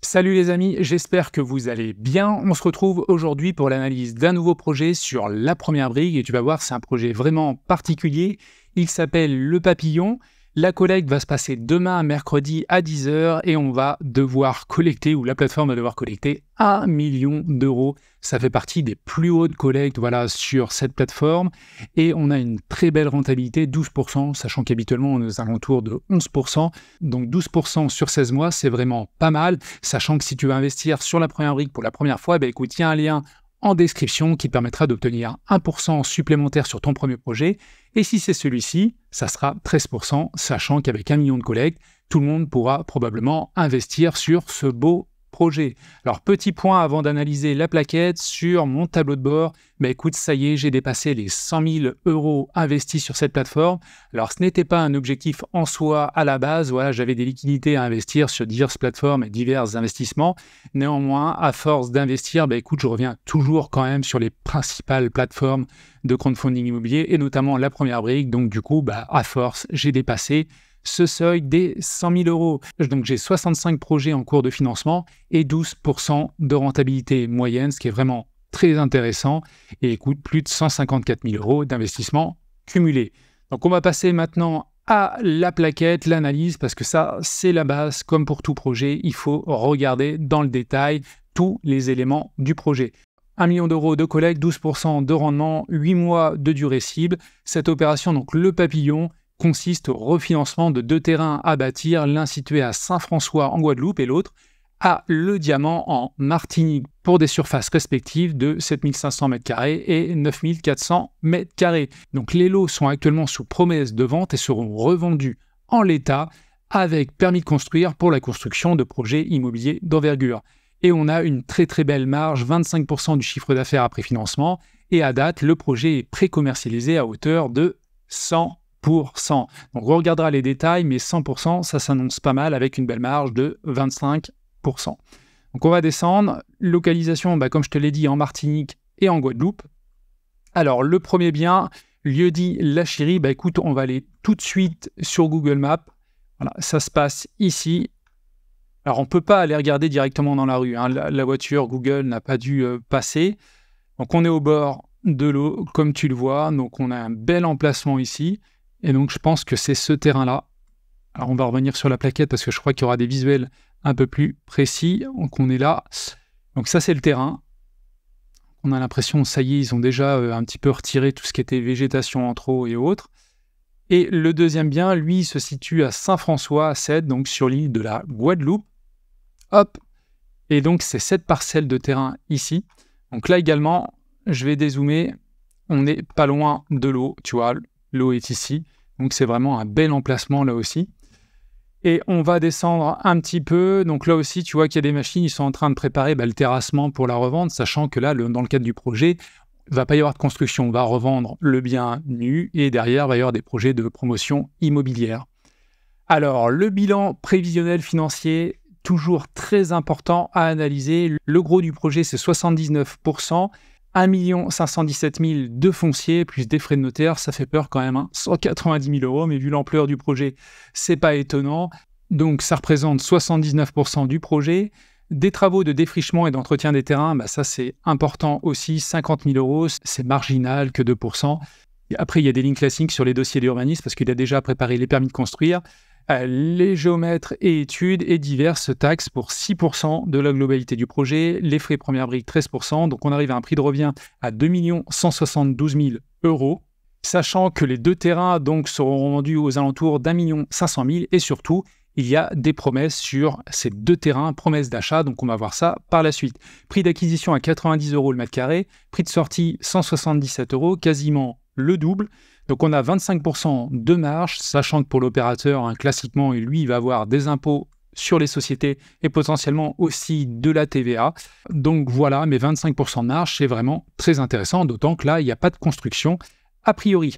Salut les amis, j'espère que vous allez bien. On se retrouve aujourd'hui pour l'analyse d'un nouveau projet sur la première brique et tu vas voir, c'est un projet vraiment particulier. Il s'appelle Le Papillon. La collecte va se passer demain, mercredi à 10 h et on va devoir collecter, ou la plateforme va devoir collecter 1 million d'euros. Ça fait partie des plus hautes collectes sur cette plateforme et on a une très belle rentabilité, 12%, sachant qu'habituellement on est aux alentours de 11%. Donc 12% sur 16 mois, c'est vraiment pas mal, sachant que si tu veux investir sur la première brique pour la première fois, écoute, il y a un lien en description qui te permettra d'obtenir 1% supplémentaire sur ton premier projet. Et si c'est celui-ci, ça sera 13%, sachant qu'avec 1 million de collectes, tout le monde pourra probablement investir sur ce beau projet. Alors, petit point avant d'analyser la plaquette sur mon tableau de bord. Écoute, ça y est, j'ai dépassé les 100 000 euros investis sur cette plateforme. Alors, ce n'était pas un objectif en soi à la base. Voilà, j'avais des liquidités à investir sur diverses plateformes et divers investissements. Néanmoins, à force d'investir, écoute, je reviens toujours quand même sur les principales plateformes de crowdfunding immobilier et notamment la première brique. Donc, du coup, à force, j'ai dépassé ce seuil des 100 000 euros. Donc, j'ai 65 projets en cours de financement et 12% de rentabilité moyenne, ce qui est vraiment très intéressant. Et écoute, plus de 154 000 euros d'investissement cumulé. Donc, on va passer maintenant à la plaquette, l'analyse, parce que ça, c'est la base. Comme pour tout projet, il faut regarder dans le détail tous les éléments du projet. 1 million d'euros de collecte, 12% de rendement, 8 mois de durée cible. Cette opération, donc le Papillon, consiste au refinancement de 2 terrains à bâtir, l'un situé à Saint-François en Guadeloupe et l'autre à Le Diamant en Martinique, pour des surfaces respectives de 7 500 m² et 9 400 m². Donc les lots sont actuellement sous promesse de vente et seront revendus en l'état avec permis de construire pour la construction de projets immobiliers d'envergure. Et on a une très très belle marge, 25% du chiffre d'affaires après financement, et à date, le projet est pré-commercialisé à hauteur de 100%. Donc on regardera les détails, mais 100%, ça s'annonce pas mal avec une belle marge de 25%. Donc on va descendre. Localisation, comme je te l'ai dit, en Martinique et en Guadeloupe. Alors le premier bien, lieu-dit La Chérie, écoute, on va aller tout de suite sur Google Maps. Voilà, ça se passe ici. Alors on ne peut pas aller regarder directement dans la rue, hein. La voiture Google n'a pas dû passer. Donc on est au bord de l'eau, comme tu le vois. Donc on a un bel emplacement ici. Et donc, je pense que c'est ce terrain-là. Alors, on va revenir sur la plaquette parce que je crois qu'il y aura des visuels un peu plus précis. Donc, on est là. Donc, ça, c'est le terrain. On a l'impression, ça y est, ils ont déjà un petit peu retiré tout ce qui était végétation en trop et autres. Et le deuxième bien, lui, se situe à Saint-François, à Sède, donc sur l'île de la Guadeloupe. Hop. Et donc, c'est cette parcelle de terrain ici. Donc là, également, je vais dézoomer. On n'est pas loin de l'eau, tu vois. L'eau est ici. Donc, c'est vraiment un bel emplacement là aussi. Et on va descendre un petit peu. Donc, là aussi, tu vois qu'il y a des machines. Ils sont en train de préparer le terrassement pour la revente, sachant que là, dans le cadre du projet, il ne va pas y avoir de construction. On va revendre le bien nu et derrière, il va y avoir des projets de promotion immobilière. Alors, le bilan prévisionnel financier, toujours très important à analyser. Le gros du projet, c'est 79%. 1 517 000 de foncier, plus des frais de notaire, ça fait peur quand même, 190 000 euros, mais vu l'ampleur du projet, c'est pas étonnant. Donc ça représente 79% du projet. Des travaux de défrichement et d'entretien des terrains, ça c'est important aussi, 50 000 euros, c'est marginal que 2%. Et après, il y a des lignes classiques sur les dossiers d'urbanisme parce qu'il a déjà préparé les permis de construire, les géomètres et études et diverses taxes pour 6% de la globalité du projet, les frais première brique 13%, donc on arrive à un prix de revient à 2 172 000 euros, sachant que les 2 terrains donc seront vendus aux alentours d'1 500 000 et surtout, il y a des promesses sur ces 2 terrains, promesses d'achat, donc on va voir ça par la suite. Prix d'acquisition à 90 euros le mètre carré, prix de sortie 177 euros, quasiment le double. Donc on a 25% de marge, sachant que pour l'opérateur, classiquement, lui, il va avoir des impôts sur les sociétés et potentiellement aussi de la TVA. Donc voilà, mais 25% de marge, c'est vraiment très intéressant, d'autant que là, il n'y a pas de construction a priori.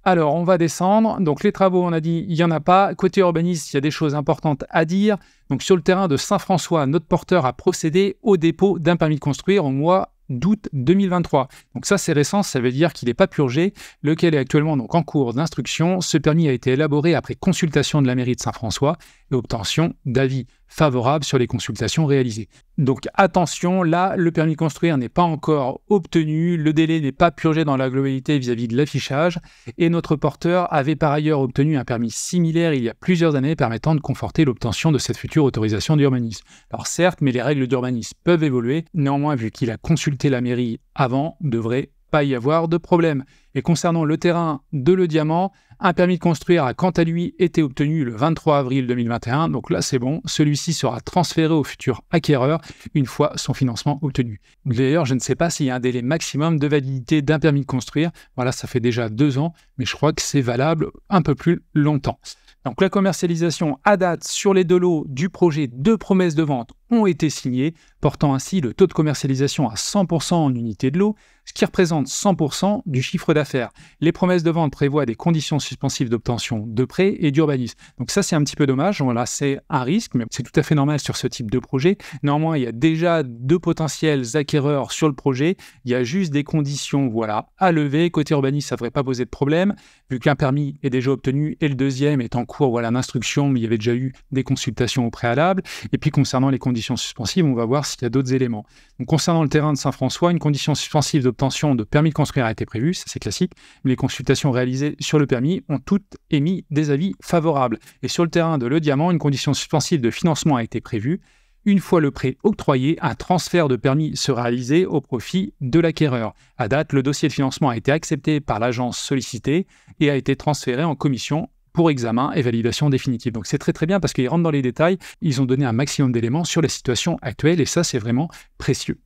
Alors, on va descendre. Donc, les travaux, on a dit, il n'y en a pas. Côté urbanisme, il y a des choses importantes à dire. Donc, sur le terrain de Saint-François, notre porteur a procédé au dépôt d'un permis de construire au mois d'août 2023. Donc ça, c'est récent, ça veut dire qu'il n'est pas purgé, lequel est actuellement donc en cours d'instruction. Ce permis a été élaboré après consultation de la mairie de Saint-François et obtention d'avis favorables sur les consultations réalisées. Donc attention, là, le permis de construire n'est pas encore obtenu, le délai n'est pas purgé dans la globalité vis-à-vis de l'affichage, et notre porteur avait par ailleurs obtenu un permis similaire il y a plusieurs années permettant de conforter l'obtention de cette future autorisation d'urbanisme. Alors certes, mais les règles d'urbanisme peuvent évoluer, néanmoins vu qu'il a consulté la mairie avant, devrait pas y avoir de problème. Et concernant le terrain de Le Diamant, un permis de construire a quant à lui été obtenu le 23 avril 2021, donc là c'est bon, celui-ci sera transféré au futur acquéreur une fois son financement obtenu. D'ailleurs, je ne sais pas s'il y a un délai maximum de validité d'un permis de construire, voilà, ça fait déjà 2 ans, mais je crois que c'est valable un peu plus longtemps. Donc la commercialisation à date sur les 2 lots du projet de promesses de vente ont été signés, portant ainsi le taux de commercialisation à 100% en unité de lot, ce qui représente 100% du chiffre d'affaires. Les promesses de vente prévoient des conditions suspensives d'obtention de prêt et d'urbanisme. Donc ça, c'est un petit peu dommage. Voilà, c'est un risque, mais c'est tout à fait normal sur ce type de projet. Néanmoins, il y a déjà 2 potentiels acquéreurs sur le projet. Il y a juste des conditions, voilà, à lever. Côté urbanisme, ça ne devrait pas poser de problème, vu qu'un permis est déjà obtenu et le deuxième est en cours, voilà, d'instruction, mais il y avait déjà eu des consultations au préalable. Et puis, concernant les conditions suspensives, on va voir s'il y a d'autres éléments. Donc, concernant le terrain de Saint-François, une condition suspensive d'obtention de permis de construire a été prévue, ça c'est classique, mais les consultations réalisées sur le permis ont toutes émis des avis favorables. Et sur le terrain de Le Diamant, une condition suspensive de financement a été prévue. Une fois le prêt octroyé, un transfert de permis sera réalisé au profit de l'acquéreur. À date, le dossier de financement a été accepté par l'agence sollicitée et a été transféré en commission pour examen et validation définitive. Donc c'est très très bien parce qu'ils rentrent dans les détails, ils ont donné un maximum d'éléments sur la situation actuelle et ça c'est vraiment précieux.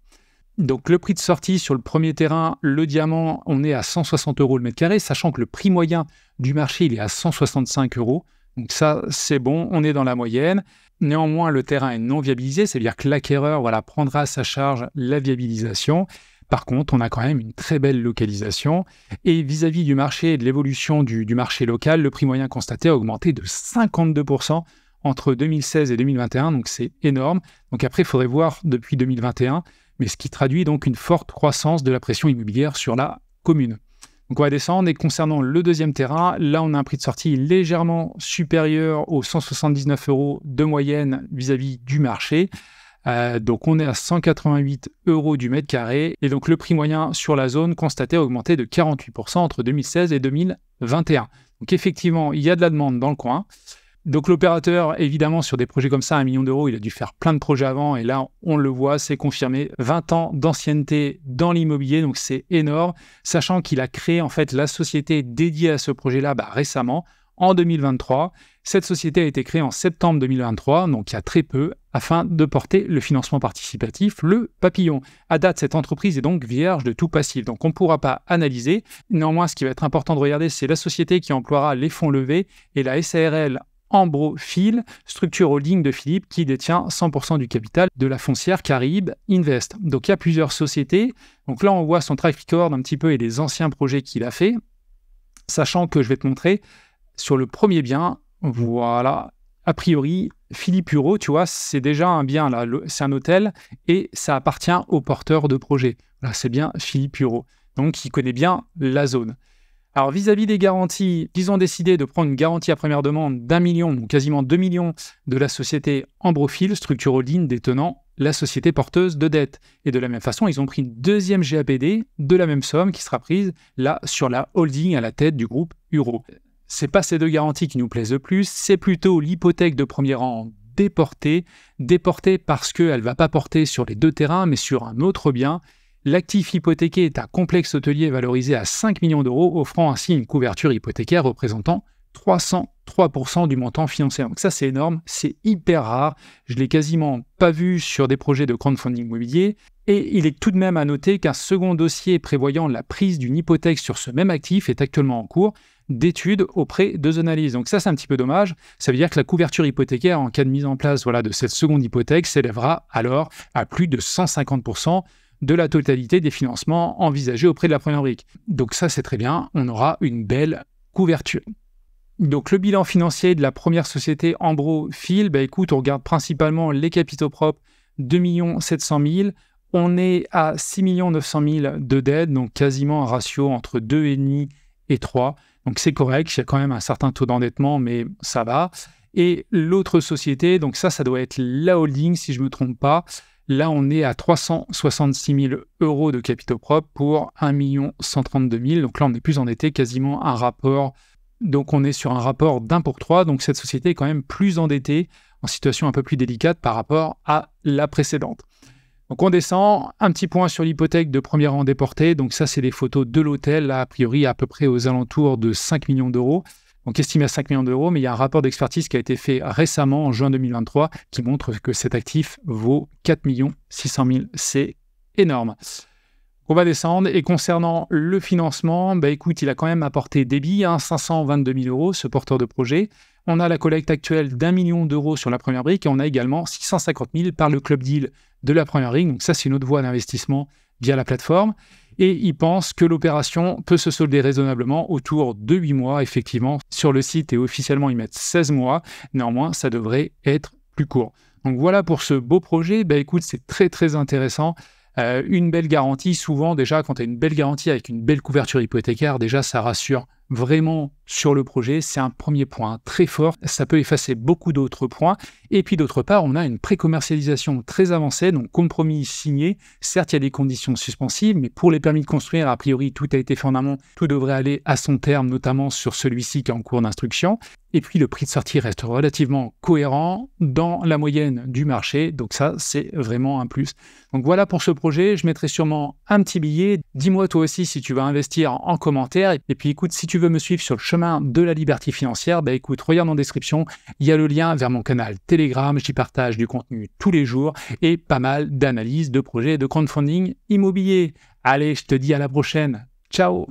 Donc le prix de sortie sur le premier terrain, Le Diamant, on est à 160 € le mètre carré, sachant que le prix moyen du marché il est à 165 €. Donc ça c'est bon, on est dans la moyenne. Néanmoins le terrain est non viabilisé, c'est-à-dire que l'acquéreur prendra à sa charge la viabilisation. Par contre, on a quand même une très belle localisation. Et vis-à-vis du marché et de l'évolution du marché local, le prix moyen constaté a augmenté de 52% entre 2016 et 2021. Donc, c'est énorme. Donc, après, il faudrait voir depuis 2021, mais ce qui traduit donc une forte croissance de la pression immobilière sur la commune. Donc, on va descendre. Et concernant le deuxième terrain, là, on a un prix de sortie légèrement supérieur aux 179 € de moyenne vis-à-vis du marché. Donc on est à 188 € du mètre carré et donc le prix moyen sur la zone constaté a augmenté de 48% entre 2016 et 2021. Donc effectivement, il y a de la demande dans le coin. Donc l'opérateur, évidemment, sur des projets comme ça, 1 million d'euros, il a dû faire plein de projets avant et là, on le voit, c'est confirmé. 20 ans d'ancienneté dans l'immobilier, donc c'est énorme, sachant qu'il a créé en fait la société dédiée à ce projet-là récemment, en 2023. Cette société a été créée en septembre 2023, donc il y a très peu, afin de porter le financement participatif, le Papillon. À date, cette entreprise est donc vierge de tout passif, donc on ne pourra pas analyser. Néanmoins, ce qui va être important de regarder, c'est la société qui emploiera les fonds levés et la SARL Ambrofil, structure holding de Philippe qui détient 100% du capital de la foncière Caraïbes Invest. Donc il y a plusieurs sociétés. Donc là, on voit son track record un petit peu et les anciens projets qu'il a fait, sachant que je vais te montrer sur le premier bien, voilà, a priori, Philippe Hureau, tu vois, c'est déjà un bien, là, c'est un hôtel, et ça appartient au porteur de projet. Là, c'est bien Philippe Hureau, donc il connaît bien la zone. Alors, vis-à-vis des garanties, ils ont décidé de prendre une garantie à première demande d'1 million, donc quasiment 2 millions, de la société Ambrofil, structure holding détenant la société porteuse de dette. Et de la même façon, ils ont pris une deuxième GAPD de la même somme qui sera prise, là, sur la holding à la tête du groupe Hureau. C'est pas ces 2 garanties qui nous plaisent le plus, c'est plutôt l'hypothèque de premier rang déportée parce qu'elle ne va pas porter sur les 2 terrains, mais sur un autre bien. L'actif hypothéqué est un complexe hôtelier valorisé à 5 millions d'euros, offrant ainsi une couverture hypothécaire représentant 303% du montant financier. Donc ça, c'est énorme, c'est hyper rare. Je ne l'ai quasiment pas vu sur des projets de crowdfunding immobilier. Et il est tout de même à noter qu'un second dossier prévoyant la prise d'une hypothèque sur ce même actif est actuellement en cours d'études auprès de Zonalyse. Donc ça, c'est un petit peu dommage. Ça veut dire que la couverture hypothécaire en cas de mise en place de cette seconde hypothèque s'élèvera alors à plus de 150% de la totalité des financements envisagés auprès de la première brique. Donc ça, c'est très bien. On aura une belle couverture. Donc le bilan financier de la première société Ambrofil, écoute, on regarde principalement les capitaux propres, 2 700 000. On est à 6 900 000 de dette, donc quasiment un ratio entre 2,5 et 3. Donc c'est correct, il y a quand même un certain taux d'endettement, mais ça va. Et l'autre société, donc ça doit être la holding si je ne me trompe pas. Là, on est à 366 000 euros de capitaux propres pour 1 132 000. Donc là, on est plus endetté, quasiment un rapport. Donc on est sur un rapport d'1 pour 3. Donc cette société est quand même plus endettée, en situation un peu plus délicate par rapport à la précédente. Donc on descend, un petit point sur l'hypothèque de premier rang déporté. Donc ça, c'est des photos de l'hôtel, là, a priori à peu près aux alentours de 5 millions d'euros. Donc estimé à 5 millions d'euros, mais il y a un rapport d'expertise qui a été fait récemment, en juin 2023, qui montre que cet actif vaut 4 600 000. C'est énorme. On va descendre, et concernant le financement, écoute, il a quand même apporté des billes, 522 000 euros, ce porteur de projet. On a la collecte actuelle d'1 million d'euros sur la première brique, et on a également 650 000 par le club deal de la première brique. Donc ça, c'est une autre voie d'investissement via la plateforme. Et il pense que l'opération peut se solder raisonnablement autour de 8 mois. Effectivement, sur le site et officiellement, ils mettent 16 mois. Néanmoins, ça devrait être plus court. Donc voilà pour ce beau projet. Écoute, c'est très très intéressant. Une belle garantie, souvent déjà, quand tu as une belle garantie avec une belle couverture hypothécaire, déjà ça rassure vraiment sur le projet. C'est un premier point très fort. Ça peut effacer beaucoup d'autres points. Et puis d'autre part, on a une pré-commercialisation très avancée, donc compromis signé. Certes, il y a des conditions suspensives, mais pour les permis de construire, a priori, tout a été fait en amont. Tout devrait aller à son terme, notamment sur celui-ci qui est en cours d'instruction. Et puis le prix de sortie reste relativement cohérent dans la moyenne du marché. Donc ça, c'est vraiment un plus. Donc voilà pour ce projet. Je mettrai sûrement un petit billet. Dis-moi toi aussi si tu vas investir en commentaire. Et puis écoute, si tu veux me suivre sur le chemin de la liberté financière, écoute, regarde en description. Il y a le lien vers mon canal Telegram. J'y partage du contenu tous les jours et pas mal d'analyses de projets de crowdfunding immobilier. Allez, je te dis à la prochaine. Ciao!